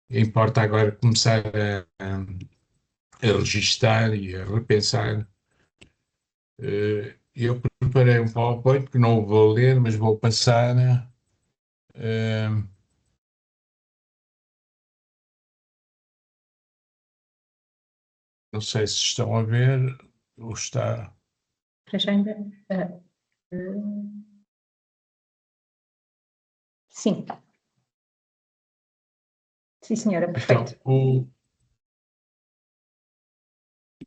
Importa agora começar a registar e a repensar. Eu preparei um PowerPoint que não vou ler, mas vou passar. eh, não sei se estão a ver ou está. Para já ainda. Sim. Sim, senhora, Então, perfeito.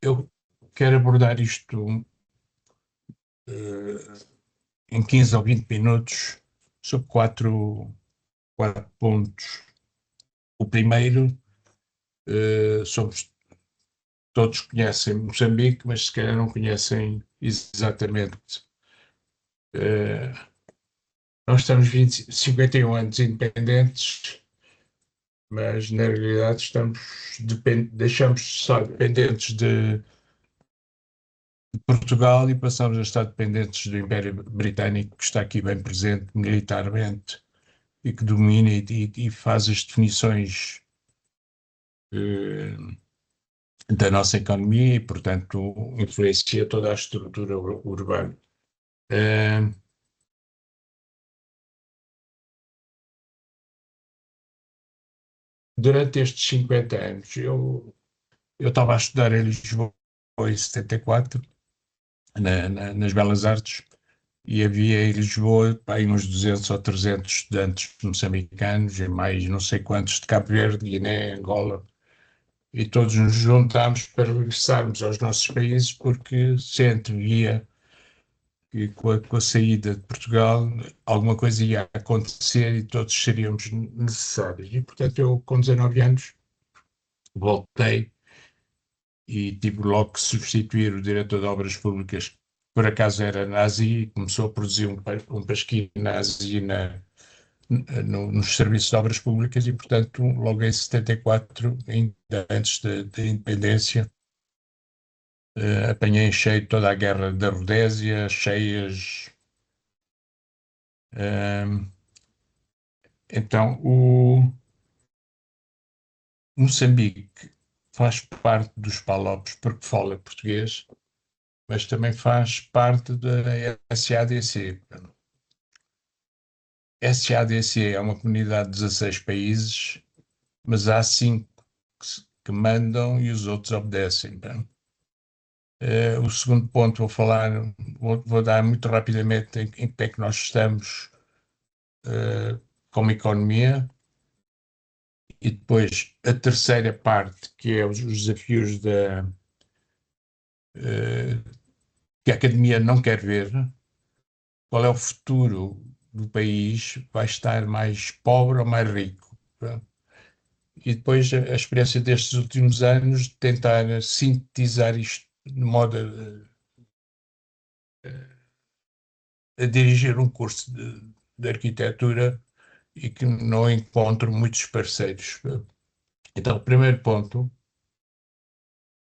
eu quero abordar isto em 15 ou 20 minutos sobre quatro pontos. O primeiro, somos, todos conhecem Moçambique, mas se calhar não conhecem exatamente. Eh, Nós estamos 51 anos independentes, mas na realidade deixamos de estar dependentes de Portugal e passamos a estar dependentes do Império Britânico, que está aqui bem presente militarmente e que domina e faz as definições eh, da nossa economia e, portanto, influencia toda a estrutura urbana. Eh, Durante estes 50 anos, eu estava a estudar em Lisboa em 74, nas Belas Artes, e havia em Lisboa aí uns 200 ou 300 estudantes moçambicanos e mais não sei quantos de Cabo Verde, Guiné, Angola, e todos nos juntámos para regressarmos aos nossos países porque se antevia que com a saída de Portugal alguma coisa ia acontecer e todos seríamos necessários. E, portanto, eu com 19 anos voltei e tive logo que substituir o diretor de obras públicas, que por acaso era nazi, e começou a produzir um pasquim nazi nos serviços de obras públicas e, portanto, logo em 74, ainda antes da independência, apanhei em cheio toda a guerra da Rodésia, cheias. Então, o Moçambique faz parte dos PALOPs porque fala português, mas também faz parte da SADC. SADC é uma comunidade de 16 países, mas há 5 que mandam e os outros obedecem. O segundo ponto vou dar muito rapidamente em que é que nós estamos como economia, e depois a terceira parte, que é os desafios que a academia não quer ver, qual é o futuro do país, vai estar mais pobre ou mais rico. E depois a experiência destes últimos anos de tentar sintetizar isto de modo a dirigir um curso de arquitetura e que não encontro muitos parceiros. Então, o primeiro ponto,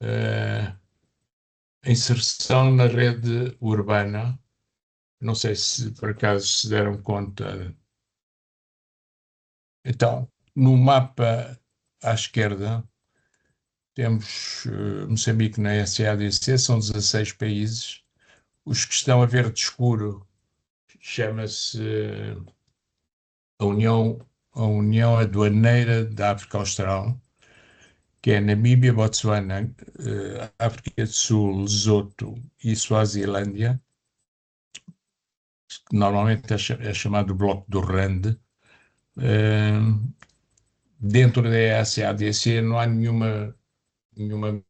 a inserção na rede urbana. Não sei se por acaso se deram conta. Então, no mapa à esquerda, temos Moçambique na SADC, são 16 países. Os que estão a verde escuro chama-se a União Aduaneira da África Austral, que é Namíbia, Botsuana, África do Sul, Lesoto e Suazilândia, que normalmente é chamado Bloco do Rande. Dentro da SADC não há nenhuma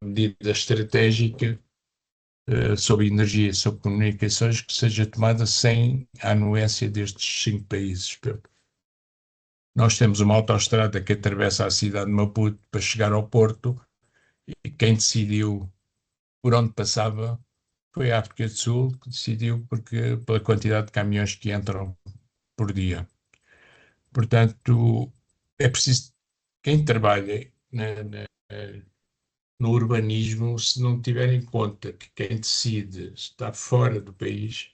medida estratégica sobre energia, sobre comunicações que seja tomada sem a anuência destes 5 países. Nós temos uma autoestrada que atravessa a cidade de Maputo para chegar ao Porto e quem decidiu por onde passava foi a África do Sul, que decidiu pela quantidade de caminhões que entram por dia. Portanto, é preciso quem trabalha no urbanismo, se não tiver em conta que quem decide está fora do país,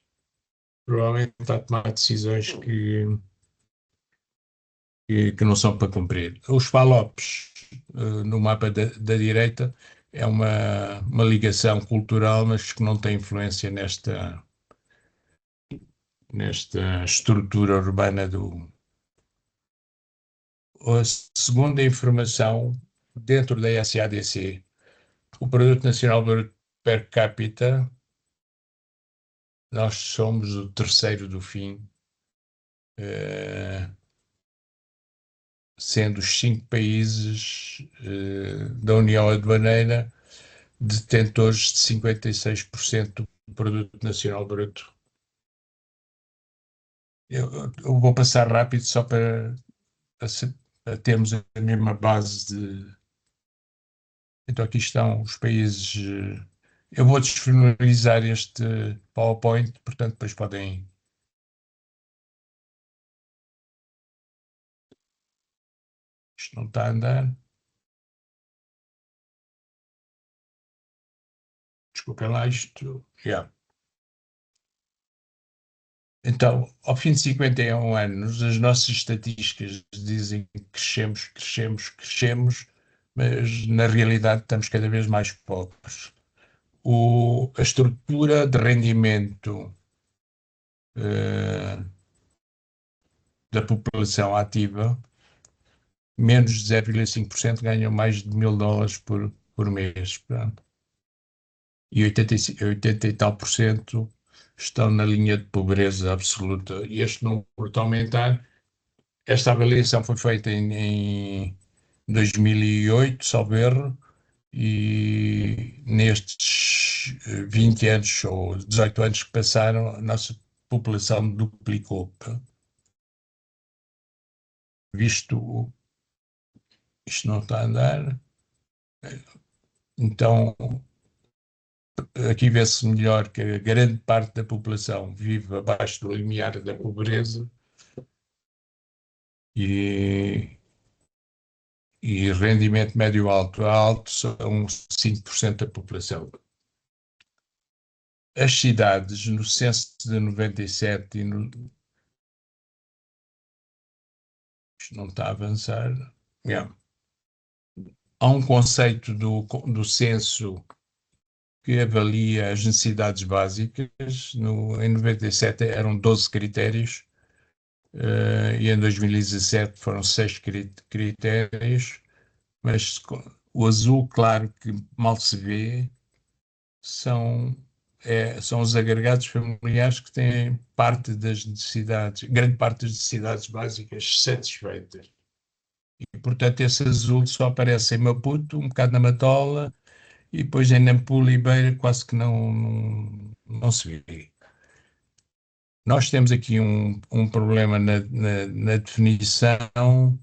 provavelmente está a tomar decisões que não são para cumprir. Os PALOPs, no mapa da direita, é uma ligação cultural, mas que não tem influência nesta estrutura urbana do. A segunda informação, dentro da SADC, o Produto Nacional Bruto per capita, nós somos o terceiro do fim, sendo os 5 países da União Aduaneira detentores de 56% do Produto Nacional Bruto. Eu vou passar rápido só para termos a mesma base de. Então, aqui estão os países. Eu vou disponibilizar este PowerPoint, portanto, depois podem. Isto não está a andar. Desculpem lá isto. Yeah. Então, ao fim de 51 anos, as nossas estatísticas dizem que crescemos, crescemos, crescemos, mas na realidade estamos cada vez mais pobres. A estrutura de rendimento da população ativa, menos de 0,5% ganham mais de $1.000 por mês. Pronto. E 80 e tal por cento estão na linha de pobreza absoluta. E este número está a aumentar. Esta avaliação foi feita em 2008, salvo erro, e nestes 20 anos ou 18 anos que passaram, a nossa população duplicou. Visto isto não está a andar, então aqui vê-se melhor que a grande parte da população vive abaixo do limiar da pobreza e rendimento médio alto a alto são 5% da população. As cidades, no censo de 97 isto não está a avançar. Yeah. Há um conceito do censo que avalia as necessidades básicas. Em 97 eram 12 critérios e em 2017 foram 6 critérios, mas o azul claro que mal se vê são os agregados familiares que têm parte das necessidades, grande parte das necessidades básicas satisfeitas. E, portanto, esse azul só aparece em Maputo, um bocado na Matola, e depois em Nampula e Beira quase que não se vê. Nós temos aqui um problema na definição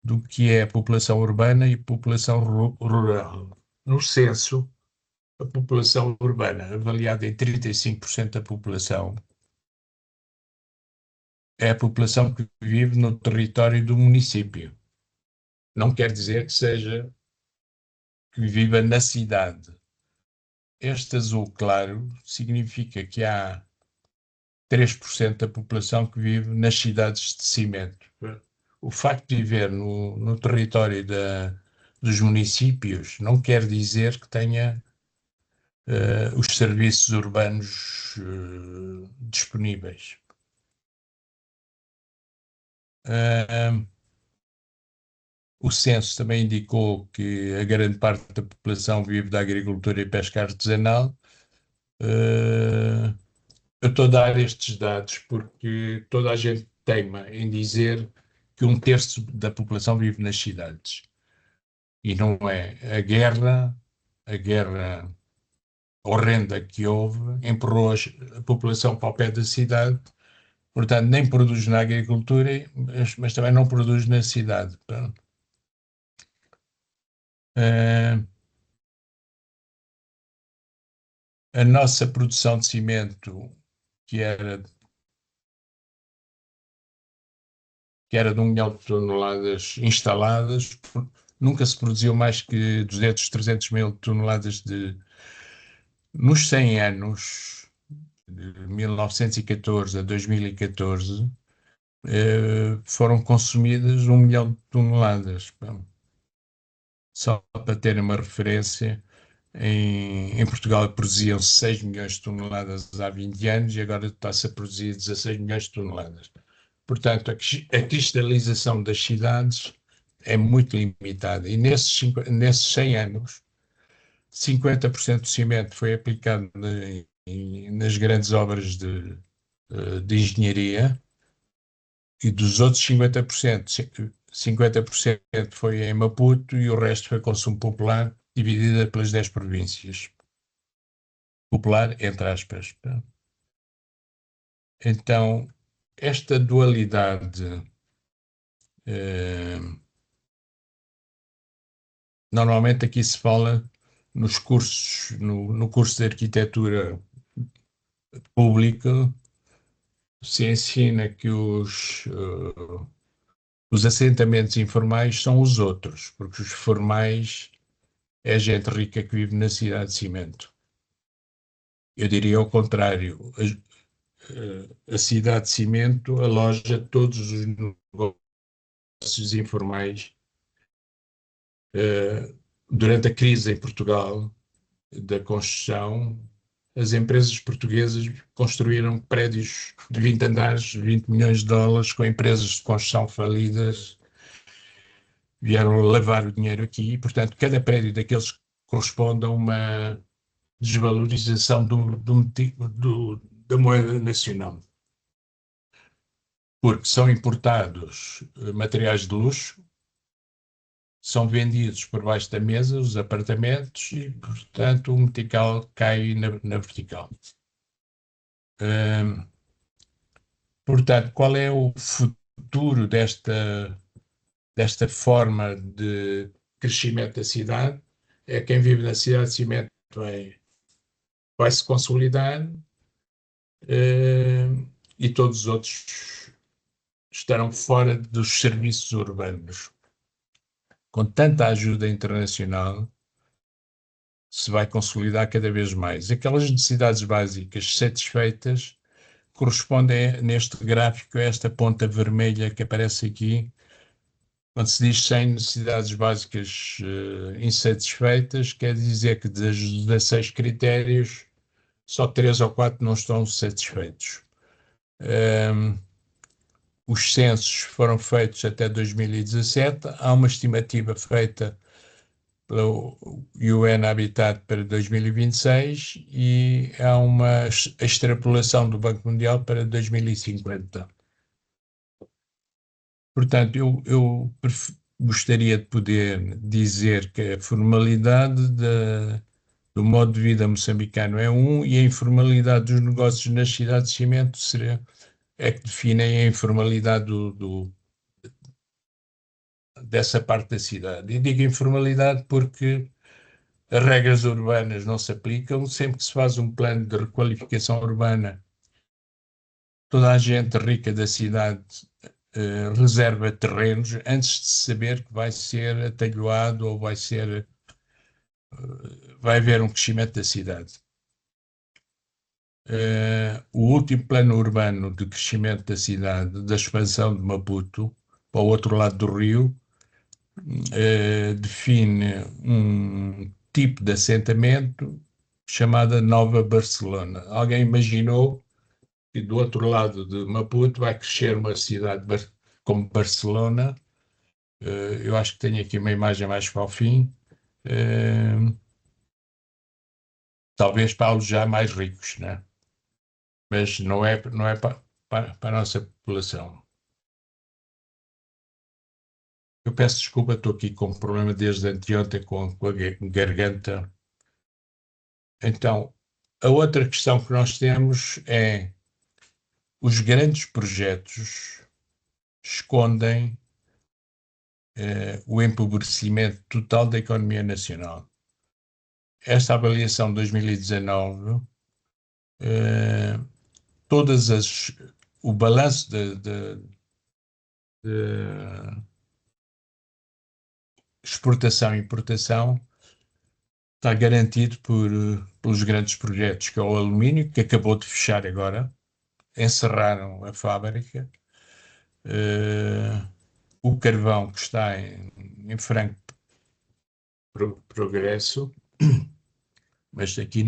do que é a população urbana e população rural. No censo, a população urbana, avaliada em 35% da população, é a população que vive no território do município. Não quer dizer que viva na cidade. Este azul claro significa que há 3% da população que vive nas cidades de cimento. O facto de viver no território dos municípios não quer dizer que tenha os serviços urbanos disponíveis. O censo também indicou que a grande parte da população vive da agricultura e pesca artesanal. Eu estou a dar estes dados porque toda a gente teima em dizer que um terço da população vive nas cidades. E não é. A guerra horrenda que houve empurrou a população para o pé da cidade, portanto nem produz na agricultura, mas também não produz na cidade. A nossa produção de cimento, que era de 1 milhão de toneladas instaladas, nunca se produziu mais que 200, 300 mil toneladas nos 100 anos, de 1914 a 2014, foram consumidas 1 milhão de toneladas. Só para terem uma referência, em Portugal produziam 6 milhões de toneladas há 20 anos e agora está-se a produzir 16 milhões de toneladas. Portanto, a cristalização das cidades é muito limitada. E nesses 100 anos, 50% do cimento foi aplicado nas grandes obras de engenharia e dos outros 50% foi em Maputo e o resto foi consumo popular, dividida pelas 10 províncias. Popular, entre aspas. Então, esta dualidade normalmente aqui se fala nos cursos, no curso de arquitetura pública, se ensina que os assentamentos informais são os outros, porque os formais é a gente rica que vive na cidade de cimento. Eu diria ao contrário, a cidade de cimento aloja todos os negócios informais. Durante a crise em Portugal da construção, as empresas portuguesas construíram prédios de 20 andares, 20 milhões de dólares, com empresas de construção falidas, vieram lavar o dinheiro aqui, e, portanto, cada prédio daqueles corresponde a uma desvalorização da moeda nacional, porque são importados materiais de luxo, são vendidos por baixo da mesa os apartamentos e, portanto, o metical cai na vertical. Portanto, qual é o futuro desta forma de crescimento da cidade? É quem vive na cidade de cimento vai se consolidar e todos os outros estarão fora dos serviços urbanos. Com tanta ajuda internacional, se vai consolidar cada vez mais. Aquelas necessidades básicas satisfeitas correspondem neste gráfico a esta ponta vermelha que aparece aqui. Quando se diz 100 necessidades básicas insatisfeitas, quer dizer que dos 16 critérios, só 3 ou 4 não estão satisfeitos. Os censos foram feitos até 2017, há uma estimativa feita pelo UN Habitat para 2026 e há uma extrapolação do Banco Mundial para 2050. Portanto, eu gostaria de poder dizer que a formalidade do modo de vida moçambicano é e a informalidade dos negócios nas cidades de cimento é que definem a informalidade dessa parte da cidade. E digo informalidade porque as regras urbanas não se aplicam. Sempre que se faz um plano de requalificação urbana, toda a gente rica da cidade reserva terrenos antes de saber que vai ser atalhoado ou vai haver um crescimento da cidade. O último plano urbano de crescimento da cidade, da expansão de Maputo, para o outro lado do rio, define um tipo de assentamento chamada Nova Barcelona. Alguém imaginou que do outro lado de Maputo vai crescer uma cidade como Barcelona? Eu acho que tenho aqui uma imagem mais para o fim, talvez para alojar mais ricos, né? Mas não é para a nossa população. Eu peço desculpa, estou aqui com um problema desde anteontem com a garganta. Então, a outra questão que nós temos é os grandes projetos escondem o empobrecimento total da economia nacional. Esta avaliação de 2019, o balanço de exportação e importação está garantido pelos grandes projetos, que é o alumínio, que acabou de fechar agora, encerraram a fábrica, o carvão que está em franco progresso, mas aqui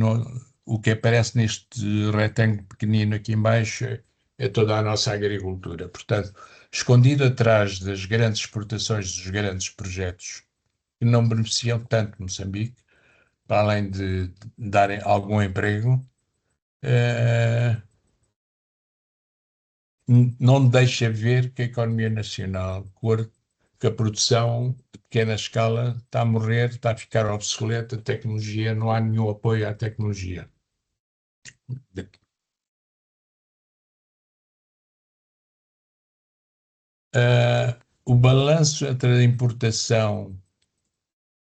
o que aparece neste retângulo pequenino aqui em baixo é toda a nossa agricultura. Portanto, escondido atrás das grandes exportações dos grandes projetos que não beneficiam tanto Moçambique, para além de darem algum emprego, não deixa ver que a economia nacional, que a produção de pequena escala está a morrer, está a ficar obsoleta, a tecnologia, não há nenhum apoio à tecnologia. O balanço entre a importação,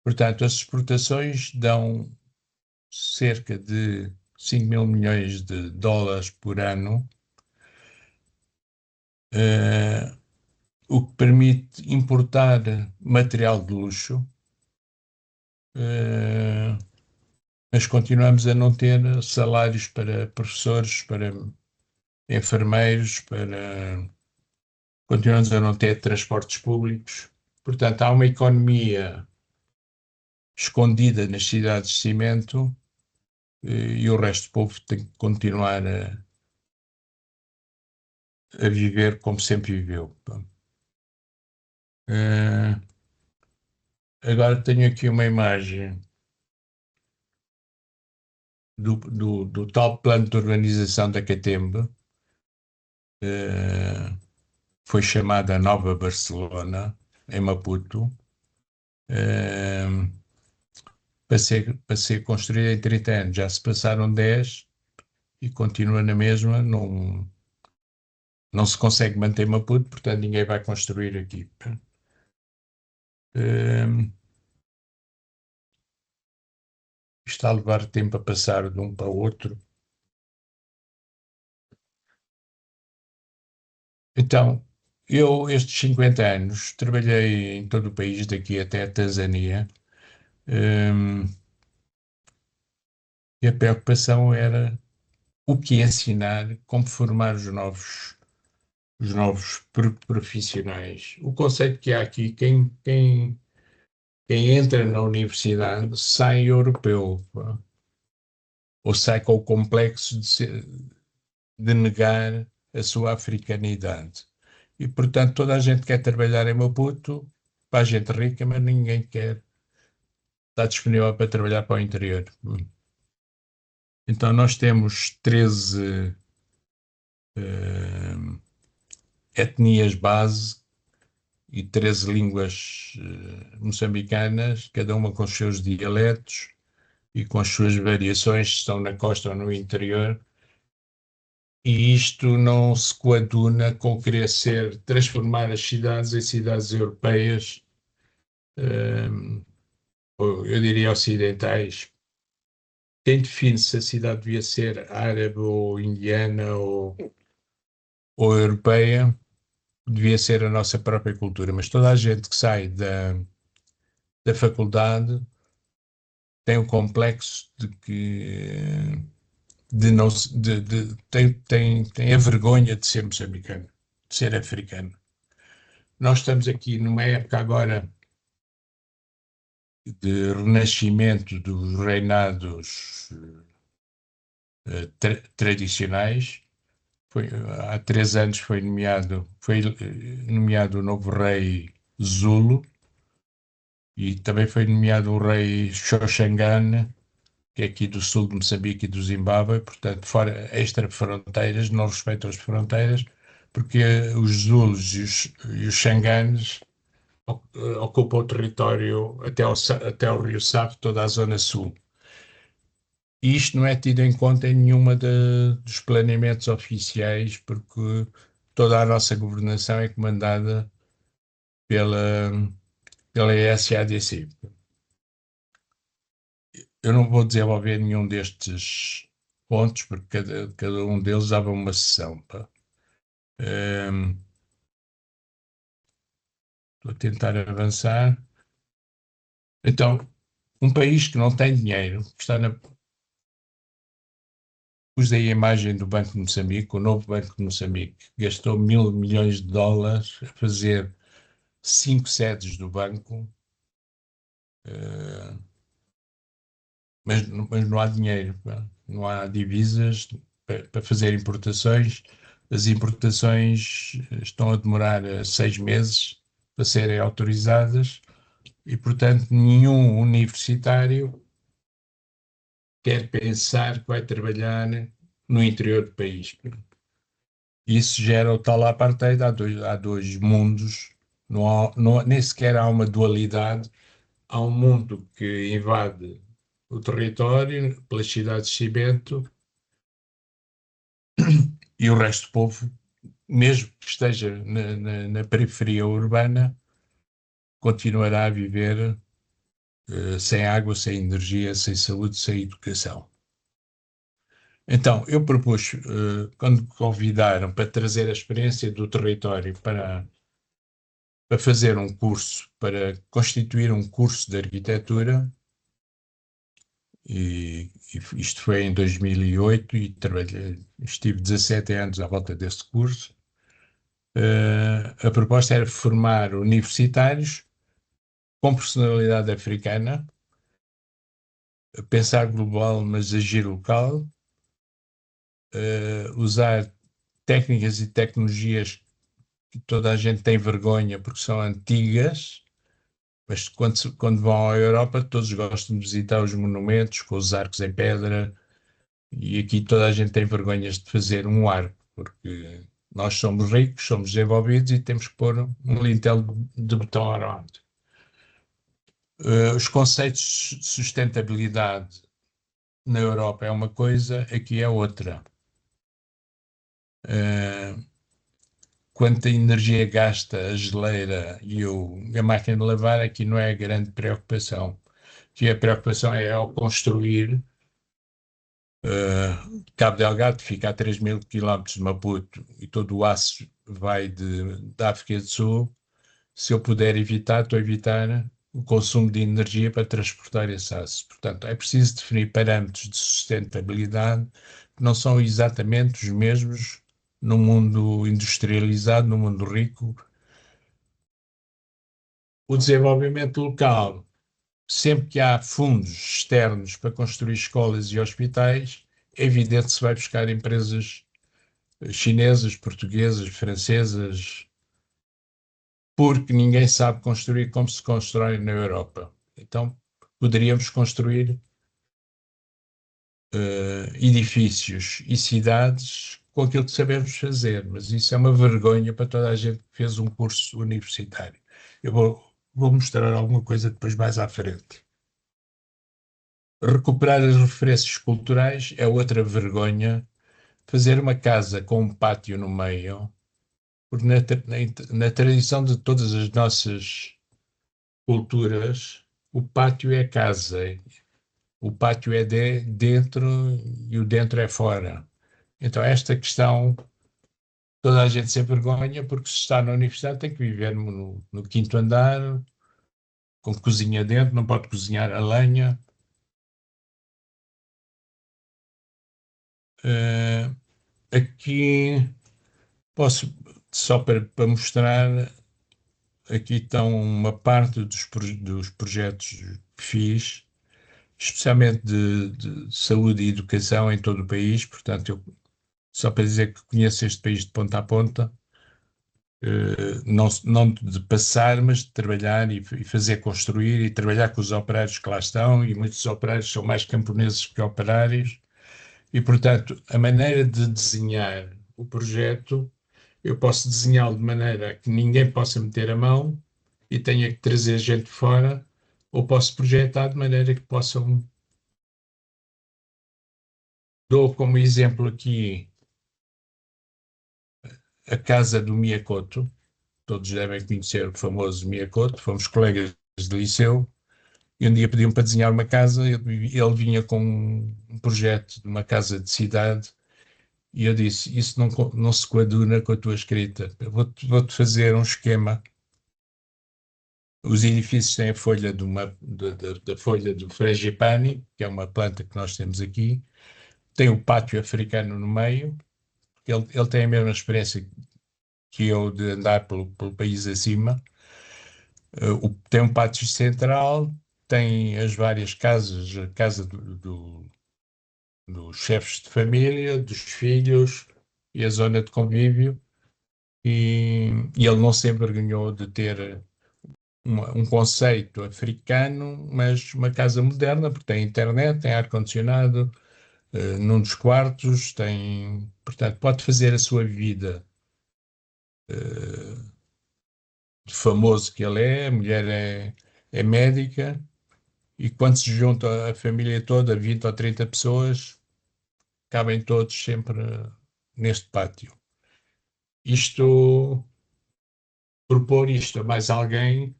portanto, as exportações dão cerca de 5 mil milhões de dólares por ano, o que permite importar material de luxo, mas continuamos a não ter salários para professores, para enfermeiros, continuamos a não ter transportes públicos. Portanto, há uma economia escondida nas cidades de cimento, e o resto do povo tem que continuar a viver como sempre viveu. Agora tenho aqui uma imagem do tal plano de urbanização da Catembe, foi chamada Nova Barcelona, em Maputo, para ser construída em 30 anos. Já se passaram 10 e continua na mesma, não se consegue manter Maputo, portanto ninguém vai construir aqui. Está a levar tempo a passar de um para o outro. Então, eu, estes 50 anos, trabalhei em todo o país, daqui até a Tanzânia, e a preocupação era o que ensinar, como formar os novos profissionais. O conceito que há aqui, quem entra na universidade sai europeu, pá, ou sai com o complexo de negar a sua africanidade. E, portanto, toda a gente quer trabalhar em Maputo, para a gente rica, mas ninguém quer estar disponível para trabalhar para o interior. Então, nós temos 13 etnias base e 13 línguas moçambicanas, cada uma com os seus dialetos e com as suas variações, se estão na costa ou no interior, e isto não se coaduna com querer transformar as cidades em cidades europeias, ou eu diria ocidentais. Quem define se a cidade devia ser árabe ou indiana ou europeia, devia ser a nossa própria cultura, mas toda a gente que sai da faculdade tem o complexo de que de não tem a vergonha de ser moçambicano, de ser africano. Nós estamos aqui numa época agora de renascimento dos reinados tradicionais. Há 3 anos foi nomeado o novo rei Zulu, e também foi nomeado o rei Xoxangane, que é aqui do sul de Moçambique e do Zimbábue, portanto, fora extra-fronteiras, não respeitam as fronteiras, porque os Zulus e os Xanganes ocupam o território até o Rio Save, toda a zona sul. E isto não é tido em conta em nenhuma dos planeamentos oficiais, porque toda a nossa governação é comandada pela, pela SADC. Eu não vou desenvolver nenhum destes pontos, porque cada um deles dava uma sessão. Pá. Estou a tentar avançar. Então, um país que não tem dinheiro, que está pus aí a imagem do Banco de Moçambique, o novo Banco de Moçambique, gastou US$ 1.000 milhões a fazer 5 sedes do banco, eh, mas não há dinheiro, pá. Não há divisas para fazer importações. As importações estão a demorar 6 meses para serem autorizadas e, portanto, nenhum universitário quer pensar que vai trabalhar no interior do país. Isso gera o tal apartheid, há dois mundos, nem sequer há uma dualidade, há um mundo que invade o território pelas cidades de cimento e o resto do povo, mesmo que esteja na periferia urbana, continuará a viver sem água, sem energia, sem saúde, sem educação. Então, eu propus, quando me convidaram para trazer a experiência do território para fazer um curso, para constituir um curso de arquitetura, e isto foi em 2008 e estive 17 anos à volta desse curso. A proposta era formar universitários com personalidade africana, pensar global, mas agir local, usar técnicas e tecnologias que toda a gente tem vergonha porque são antigas, mas quando vão à Europa todos gostam de visitar os monumentos com os arcos em pedra, e aqui toda a gente tem vergonhas de fazer um arco, porque nós somos ricos, somos desenvolvidos e temos que pôr um lintel de betão armado. Os conceitos de sustentabilidade na Europa é uma coisa, aqui é outra. Quanta energia gasta a geleira e a máquina de lavar, aqui não é a grande preocupação. Aqui a preocupação é ao construir Cabo Delgado, fica a 3.000 quilómetros de Maputo, e todo o aço vai da África do Sul. Se eu puder evitar, estou a evitar o consumo de energia para transportar esse aço. Portanto, é preciso definir parâmetros de sustentabilidade que não são exatamente os mesmos no mundo industrializado, no mundo rico. O desenvolvimento local, sempre que há fundos externos para construir escolas e hospitais, é evidente que se vai buscar empresas chinesas, portuguesas, francesas, porque ninguém sabe construir como se constrói na Europa. Então, poderíamos construir edifícios e cidades com aquilo que sabemos fazer, mas isso é uma vergonha para toda a gente que fez um curso universitário. Eu vou mostrar alguma coisa depois mais à frente. Recuperar as referências culturais é outra vergonha. Fazer uma casa com um pátio no meio, porque na tradição de todas as nossas culturas, o pátio é casa, o pátio é dentro e o dentro é fora. Então, esta questão, toda a gente se vergonha, porque se está na universidade tem que viver no quinto andar, com cozinha dentro, não pode cozinhar a lenha. Aqui posso, só para mostrar, aqui estão uma parte dos projetos que fiz, especialmente de saúde e educação em todo o país. Portanto, só para dizer que conheço este país de ponta a ponta, não de passar, mas de trabalhar e fazer construir e trabalhar com os operários que lá estão, e muitos operários são mais camponeses que operários, e, portanto, a maneira de desenhar o projeto, eu posso desenhá-lo de maneira que ninguém possa meter a mão e tenha que trazer gente de fora, ou posso projetar de maneira que possam. Dou como exemplo aqui a casa do Miyakoto. Todos devem conhecer o famoso Miyakoto. Fomos colegas de liceu e um dia pediu-me para desenhar uma casa. Ele vinha com um projeto de uma casa de cidade e eu disse: isso não se coaduna com a tua escrita. Eu vou-te fazer um esquema. Os edifícios têm a folha da folha do frangipani, que é uma planta que nós temos aqui. tem o pátio africano no meio. Ele tem a mesma experiência que eu de andar pelo país acima. Tem um pátio central, tem as várias casas, a casa dos chefes de família, dos filhos e a zona de convívio. E ele não se envergonhou de ter um conceito africano, mas uma casa moderna, porque tem internet, tem ar-condicionado, num dos quartos, portanto, pode fazer a sua vida de famoso que ele é, a mulher é médica, e quando se junta a família toda, 20 ou 30 pessoas, cabem todos sempre neste pátio. Propor isto a mais alguém,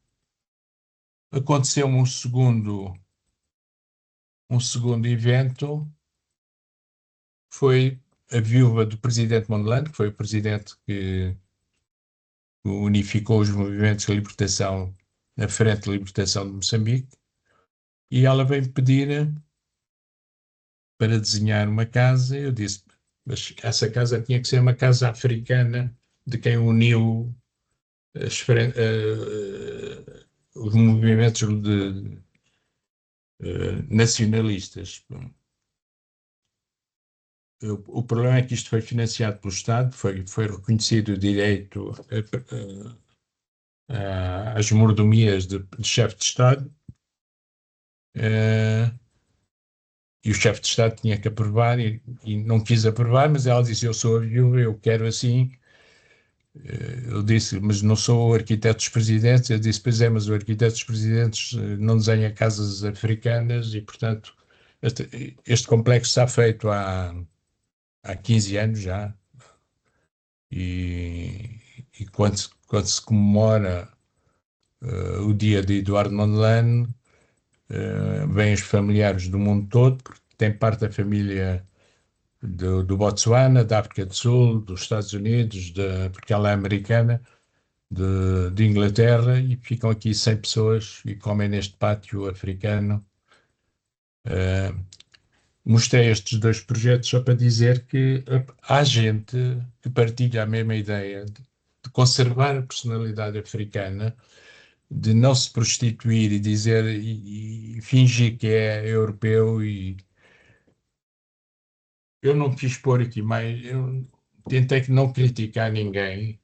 aconteceu um segundo evento, foi a viúva do presidente Mondlane, que foi o presidente que unificou os movimentos de libertação na Frente de Libertação de Moçambique, e ela veio pedir para desenhar uma casa. Eu disse, mas essa casa tinha que ser uma casa africana, de quem uniu os movimentos nacionalistas. O problema é que isto foi financiado pelo Estado, foi reconhecido o direito às mordomias de chefe de Estado, e o chefe de Estado tinha que aprovar e não quis aprovar, mas ela disse, eu sou a viúva, eu quero assim. Eu disse, mas não sou o arquiteto dos presidentes. Eu disse, pois é, mas o arquiteto dos presidentes não desenha casas africanas e, portanto, este complexo está feito há 15 anos já. E quando se comemora o dia de Eduardo Mondlane, vêm os familiares do mundo todo, porque tem parte da família do Botsuana, da África do Sul, dos Estados Unidos, porque ela é americana, de Inglaterra, e ficam aqui 100 pessoas e comem neste pátio africano. Mostrei estes dois projetos só para dizer que há gente que partilha a mesma ideia de conservar a personalidade africana, de não se prostituir e dizer e fingir que é europeu. E eu não quis pôr aqui mais, eu tentei que não criticar ninguém,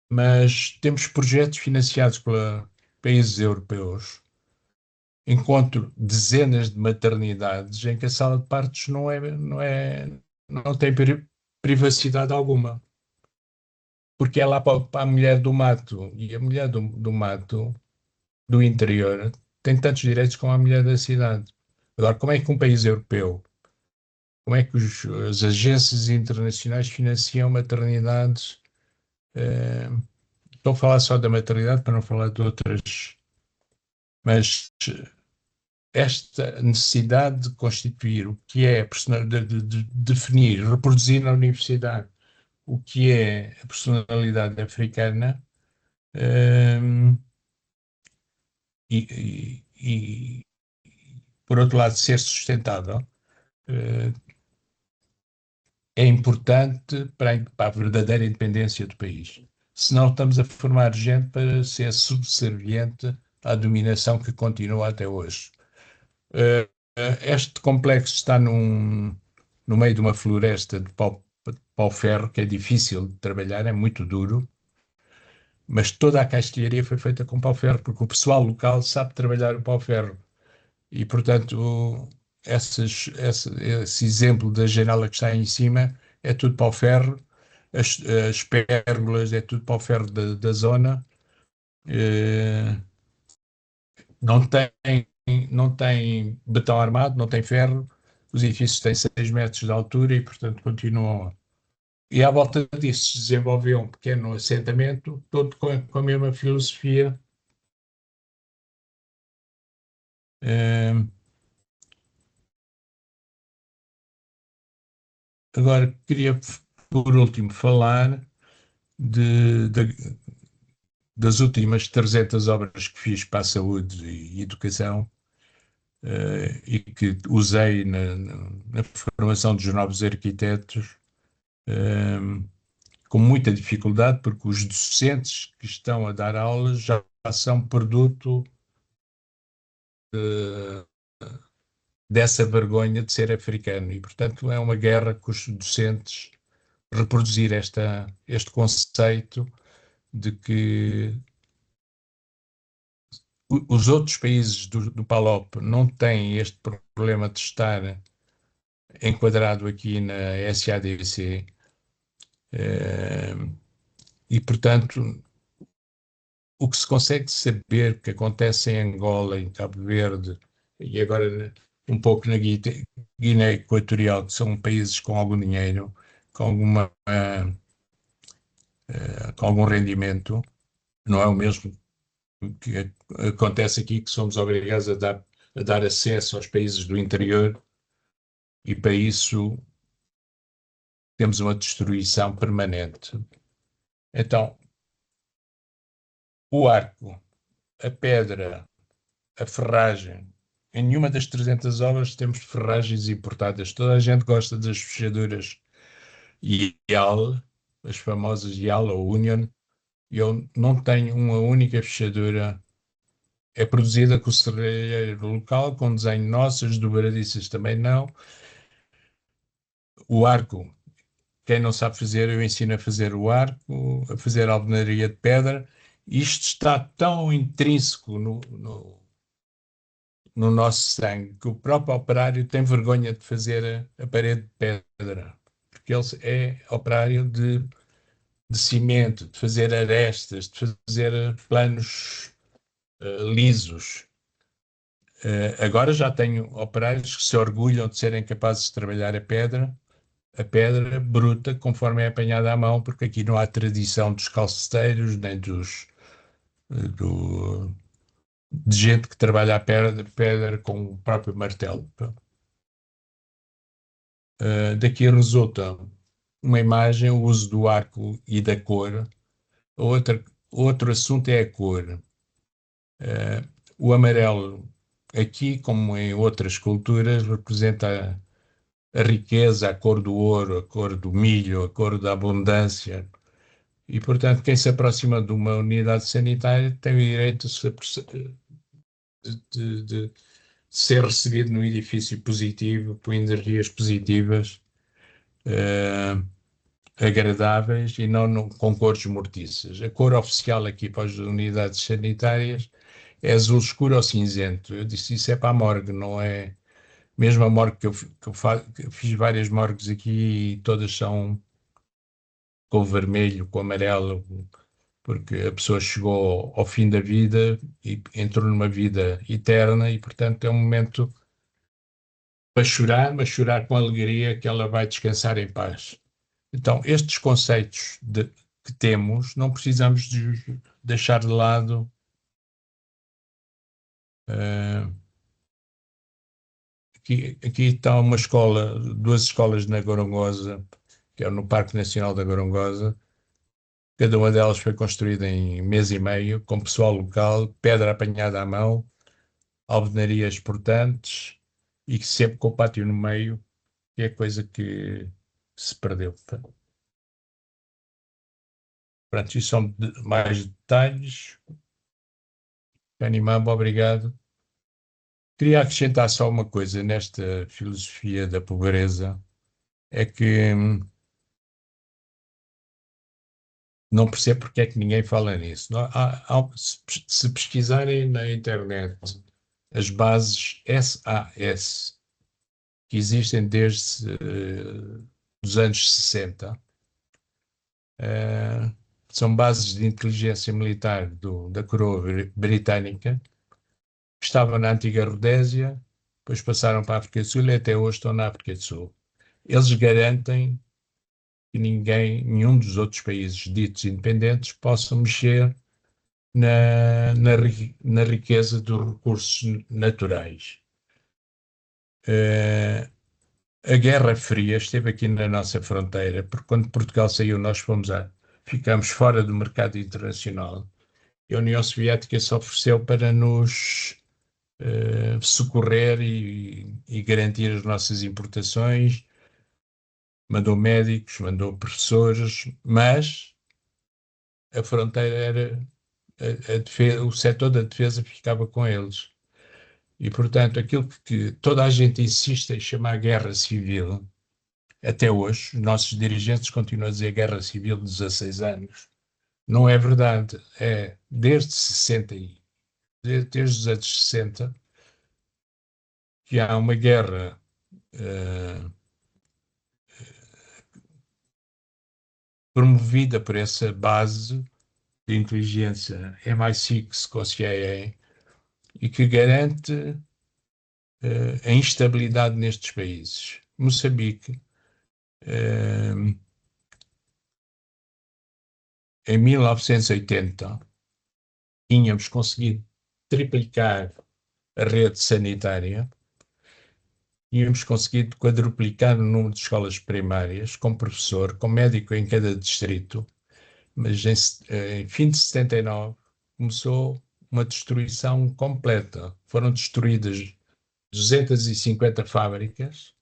mas temos projetos financiados por países europeus. Encontro dezenas de maternidades em que a sala de partos não tem privacidade alguma, porque é lá para a mulher do mato, e a mulher do mato, do interior, tem tantos direitos como a mulher da cidade. Agora, como é que um país europeu, como é que as agências internacionais financiam maternidades? Estou a falar só da maternidade para não falar de outras, mas esta necessidade de constituir o que é de definir, reproduzir na universidade o que é a personalidade africana, um, e, por outro lado, ser sustentável, é importante para a verdadeira independência do país. Senão estamos a formar gente para ser subserviente à dominação que continua até hoje. Este complexo está no meio de uma floresta de pau-ferro, que é difícil de trabalhar, é muito duro, mas toda a castilharia foi feita com pau-ferro, porque o pessoal local sabe trabalhar o pau-ferro. E, portanto, esse exemplo da janela que está aí em cima é tudo pau-ferro, as pérgolas é tudo pau-ferro da zona. Não tem, não tem betão armado, não tem ferro, os edifícios têm 6 metros de altura e, portanto, continuam. E à volta disso se desenvolveu um pequeno assentamento, todo com a mesma filosofia. Agora, queria, por último, falar das últimas 300 obras que fiz para a saúde e educação. e que usei na formação dos novos arquitetos, com muita dificuldade, porque os docentes que estão a dar aulas já são produto dessa vergonha de ser africano. E, portanto, é uma guerra com os docentes reproduzir este conceito de que os outros países do PALOP não têm este problema de estar enquadrado aqui na SADC, e, portanto, o que se consegue saber que acontece em Angola, em Cabo Verde e agora um pouco na Guiné Equatorial, que são países com algum dinheiro, com com algum rendimento, não é o mesmo que acontece aqui, que somos obrigados a dar acesso aos países do interior, e para isso temos uma destruição permanente. Então, o arco, a pedra, a ferragem, em nenhuma das 300 obras temos ferragens importadas. Toda a gente gosta das fechaduras YAL, as famosas YAL ou Union. Eu não tenho uma única fechadura. É produzida com o serralheiro local, com desenho nosso, as dobradiças também não. O arco, quem não sabe fazer, eu ensino a fazer o arco, a fazer a alvenaria de pedra. Isto está tão intrínseco no nosso sangue que o próprio operário tem vergonha de fazer a parede de pedra, porque ele é operário de cimento, de fazer arestas, de fazer planos lisos. Agora já tenho operários que se orgulham de serem capazes de trabalhar a pedra bruta, conforme é apanhada à mão, porque aqui não há tradição dos calceteiros, nem de gente que trabalha a pedra com o próprio martelo. Daqui resulta uma imagem, o uso do arco e da cor. Outro assunto é a cor. O amarelo, aqui, como em outras culturas, representa a riqueza, a cor do ouro, a cor do milho, a cor da abundância. E, portanto, quem se aproxima de uma unidade sanitária tem o direito de ser recebido num edifício positivo, com energias positivas, agradáveis e não com cores mortiças. A cor oficial aqui para as unidades sanitárias é azul escuro ou cinzento. Eu disse isso é para a morgue, não é. Mesmo a morgue que eu fiz várias morgues aqui e todas são com vermelho, com amarelo, porque a pessoa chegou ao fim da vida e entrou numa vida eterna e, portanto, é um momento para chorar, mas chorar com alegria que ela vai descansar em paz. Então, estes conceitos que temos, não precisamos de deixar de lado. Aqui está uma escola, duas escolas na Gorongosa, que é no Parque Nacional da Gorongosa. Cada uma delas foi construída em mês e meio, com pessoal local, pedra apanhada à mão, alvenarias portantes e sempre com o pátio no meio, que é coisa que se perdeu. Pronto, isso são mais detalhes. Animamba, obrigado. Queria acrescentar só uma coisa nesta filosofia da pobreza, é que não percebo porque é que ninguém fala nisso. Se pesquisarem na internet as bases SAS, que existem desde os anos 60, são bases de inteligência militar da coroa britânica, que estavam na antiga Rodésia, depois passaram para a África do Sul e até hoje estão na África do Sul. Eles garantem que nenhum dos outros países ditos independentes possa mexer na riqueza dos recursos naturais. A Guerra Fria esteve aqui na nossa fronteira, porque quando Portugal saiu, ficamos fora do mercado internacional. A União Soviética se ofereceu para nos socorrer e garantir as nossas importações, mandou médicos, mandou professores, mas a fronteira era a defesa, o setor da defesa ficava com eles. E, portanto, aquilo que toda a gente insiste em chamar guerra civil, até hoje, os nossos dirigentes continuam a dizer guerra civil de 16 anos. Não é verdade. É desde 60, desde os anos 60, que há uma guerra promovida por essa base de inteligência MI6 com a CIA e que garante a instabilidade nestes países. Moçambique, em 1980, tínhamos conseguido triplicar a rede sanitária, tínhamos conseguido quadruplicar o número de escolas primárias, com professor, com médico em cada distrito, mas em fim de 79 começou uma destruição completa. Foram destruídas 250 fábricas,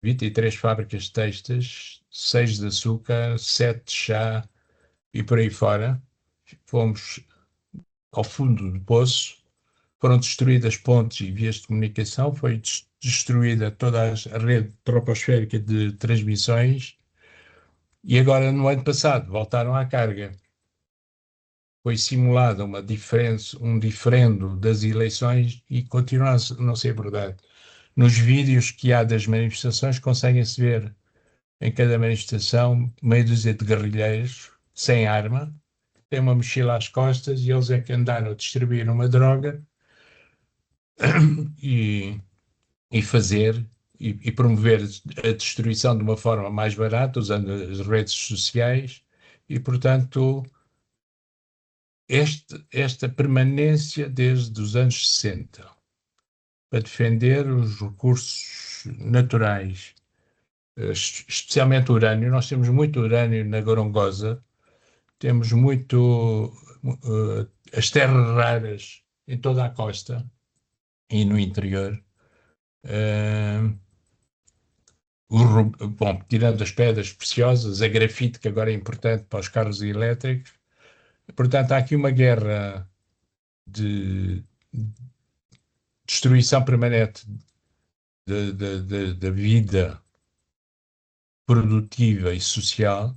23 fábricas têxteis, 6 de açúcar, 7 de chá e por aí fora. Fomos ao fundo do poço, foram destruídas pontes e vias de comunicação, foi destruída toda a rede troposférica de transmissões e agora, no ano passado, voltaram à carga. Foi simulada uma diferença, um diferendo das eleições e continua a não ser verdade. Nos vídeos que há das manifestações, conseguem-se ver em cada manifestação meia dúzia de guerrilheiros sem arma, têm uma mochila às costas e eles é que andaram a distribuir uma droga e, e fazer e promover a destruição de uma forma mais barata, usando as redes sociais e, portanto, esta permanência desde os anos 60 para defender os recursos naturais, especialmente o urânio. Nós temos muito urânio na Gorongosa, temos muito as terras raras em toda a costa e no interior. Bom, tirando as pedras preciosas, a grafite, que agora é importante para os carros elétricos. Portanto, há aqui uma guerra de destruição permanente da vida produtiva e social,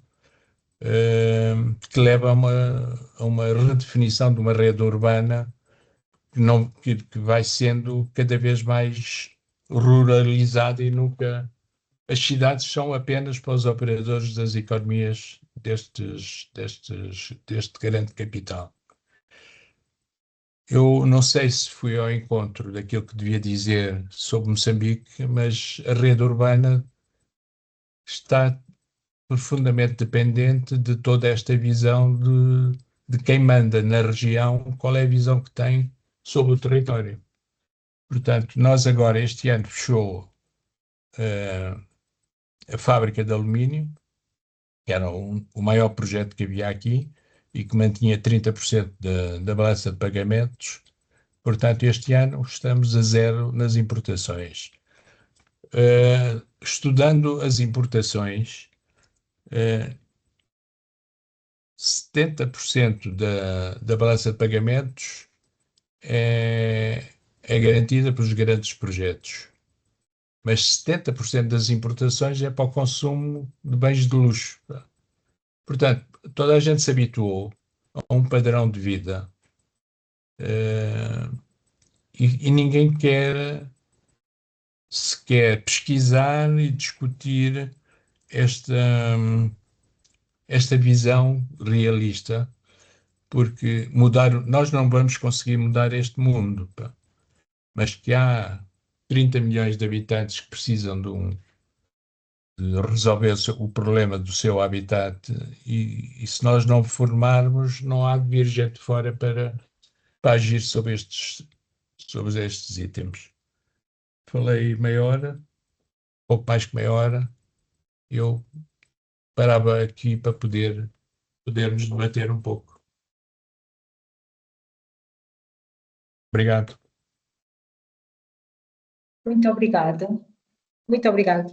que leva a uma redefinição de uma rede urbana que vai sendo cada vez mais ruralizada e nunca. As cidades são apenas para os operadores das economias deste grande capital. Eu não sei se fui ao encontro daquilo que devia dizer sobre Moçambique, mas a rede urbana está profundamente dependente de toda esta visão de quem manda na região, qual é a visão que tem sobre o território. Portanto, nós agora, este ano, fechou a fábrica de alumínio, que era o maior projeto que havia aqui e que mantinha 30% da balança de pagamentos. Portanto, este ano estamos a zero nas importações. Estudando as importações, 70% da balança de pagamentos é garantida pelos grandes projetos, mas 70% das importações é para o consumo de bens de luxo. Portanto, toda a gente se habituou a um padrão de vida e ninguém quer sequer pesquisar e discutir esta visão realista, porque nós não vamos conseguir mudar este mundo, pá. Mas que há 30 milhões de habitantes que precisam de resolver o problema do seu habitat e se nós não formarmos, não há de vir gente fora para agir sobre estes itens. Falei meia hora, pouco mais que meia hora, eu parava aqui para podermos debater um pouco. Obrigado. Muito obrigada. Muito obrigada.